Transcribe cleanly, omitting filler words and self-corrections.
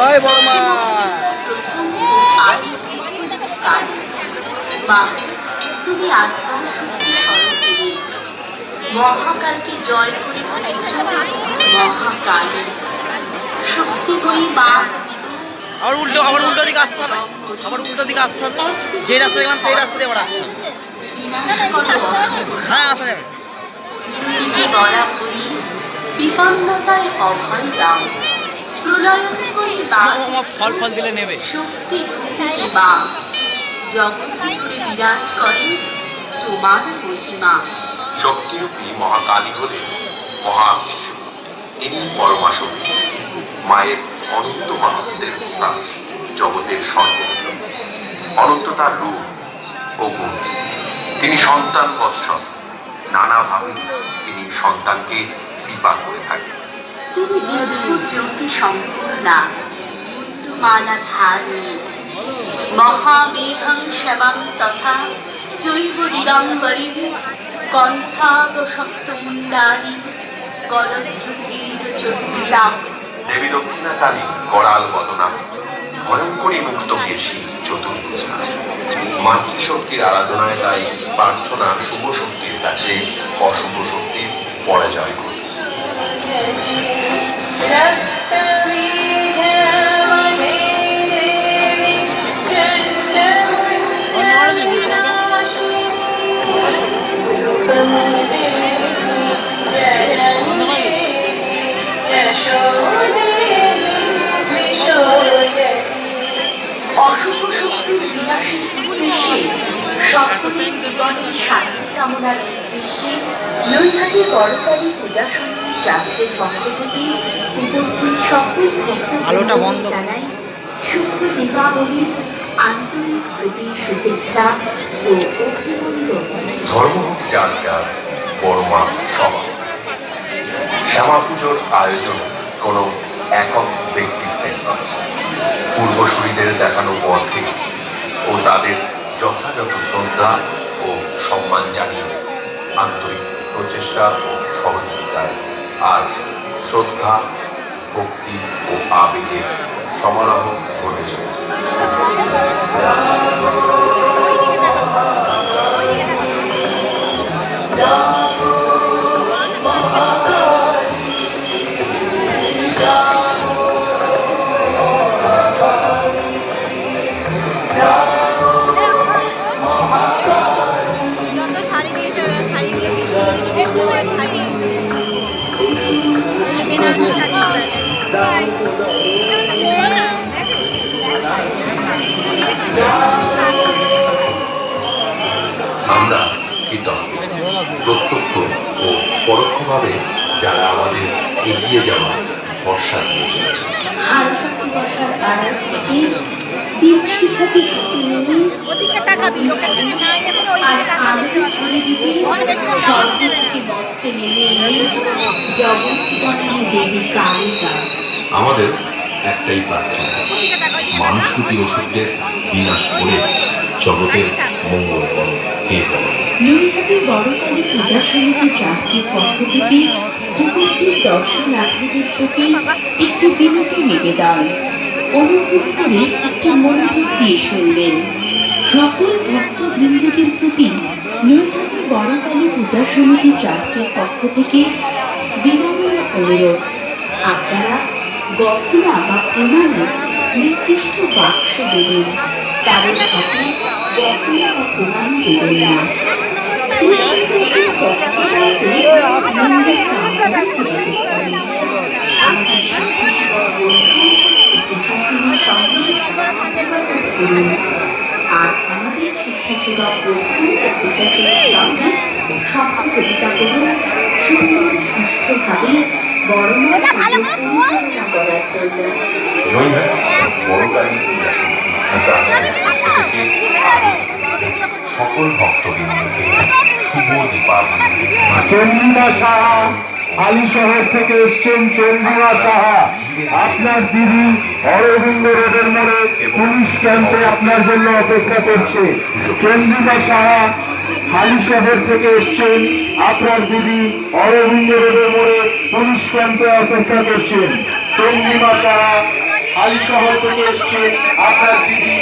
জয় বড় মা। মা তুমি আত্মশক্তি স্বরূপিণী, মহাকালকে জয় করে ফেলেছ মহাকালী শক্তি হই মা। আবার উল্টো দিকে আসতে হবে, যে রাস্তা দেখলাম সেই রাস্তা দিয়ে আবার আসতে হবে। হ্যাঁ আসা যাবে। বিপন্নতায় অভয় দাও, প্রলয়ন করি ফল দিলে নেবে। শক্তি মা জগৎ জুড়ে বিরাজ করে তোমার মহিমা। শক্তিরূপী মহাকালী হলেন মহাবিশ্ব, তিনি পরমা শক্তি, মায়ের অনন্ত মাহাত্ম্যের প্রকাশ, জগতের সর্বত্র অনন্ত তার রূপ ও গুণ। তিনি সন্তান বৎসল, নানাভাবে তিনি সন্তানকে কৃপা করে থাকেন। তিনি দিব্য জ্যোতি সম্পূর্ণা, মালা ধারিণী, মহামেঘং শ্যামং তথা জৈব দিগম্বরী, কণ্ঠাগশক্তমুণ্ডানি গলদ্রুধীর চর্চিতা। দেবী দক্ষিণাকালী করাল বদনা, ভয়ঙ্করী মুক্ত কেশী চতুর্ভুজা। মাতৃশক্তির আরাধনায় তাই প্রার্থনা শুভ শক্তির কাছে অশুভ শক্তির পরাজয় করে। অশুভ শক্তির বিনাশের উদ্দেশ্যে সকলের জীবনের শান্তি কামনার উদ্দেশ্যে নৈহাটি বড়কালী পূজা সমিতি ট্রাস্টের পক্ষ থেকে উপস্থিত সকল ভক্তদের জানাই শুভ দীপাবলির আন্তরিক প্রতি শুভেচ্ছা ও অভিনন্দন। ধর্ম হোক যার যার, পরমা সভা। শ্যামা পুজোর আয়োজন কোনো একক ব্যক্তিত্বের নয়, পূর্বসূরীদের দেখানো পথে ও তাদের যথাযথ শ্রদ্ধা ও সম্মান জানিয়ে আন্তরিক প্রচেষ্টা ও সহযোগিতায় আজ শ্রদ্ধা, ভক্তি ও আবেগের সমারোহ ঘটে চলেছে। শাড়ি দিয়েছে, শাড়িগুলো পিছন দিকে বেশ সুন্দর করে সাজিয়ে দিয়েছিলেন, বেনারসি শাড়ি। আমরা কৃতজ্ঞ প্রত্যক্ষ ও পরোক্ষভাবে যারা আমাদের এগিয়ে যাওয়া ভরসা দিয়ে চলেছে। ওদিকে তাকাবি, লোকের দিকে না এখন ওই দিকে তাকাবি, মন বেশি আমাদের একটাই প্রার্থনা, মানুষরূপী ওষুধদের বিনাশ করে জগতের মঙ্গল করো হে ভগবান। নৈহাটি বড়কালী পূজা সমিতি ট্রাস্টের পক্ষ থেকে উপস্থিত দর্শনার্থীদের প্রতি একটি বিনীত নিবেদন, অনুগ্রহ করে একটি মনোযোগ দিয়ে শুনবেন। সকল ভক্তবৃন্দদের প্রতি নৈহাটি বড়কালী পূজা সমিতি ট্রাস্টের পক্ষ থেকে বিনম্র অনুরোধ, আপনারা গহনা বা প্রণামে নির্দিষ্ট বাক্স দেবেন, কারণ হাতে গহনা বা প্রণাম দেবেন না। আর আমাদের শিক্ষাসেবা প্রধান ও প্রশাসনের সঙ্গে সহযোগিতা করুন সুন্দর সুষ্ঠুভাবে বড়মার পরিচালনা করার জন্য। সকল ভক্তবৃন্দকে শুভ দীপাবলি। চন্দ্রিমা সাহা হালিশহর থেকে এসছেন। চন্দ্রিমা সাহা আপনার দিদি অরবিন্দ রোডের মোড়ে পুলিশ ক্যাম্পে আপনার জন্য অপেক্ষা করছে। চন্দ্রিমা সাহা হালিশহর থেকে এসছেন, আপনার দিদি অরবিন্দ রোডের মোড়ে পুলিশ ক্যাম্পে অপেক্ষা করছেন। চন্দ্রিমা সাহা হালি শহর থেকে এসছে আপনার দিদি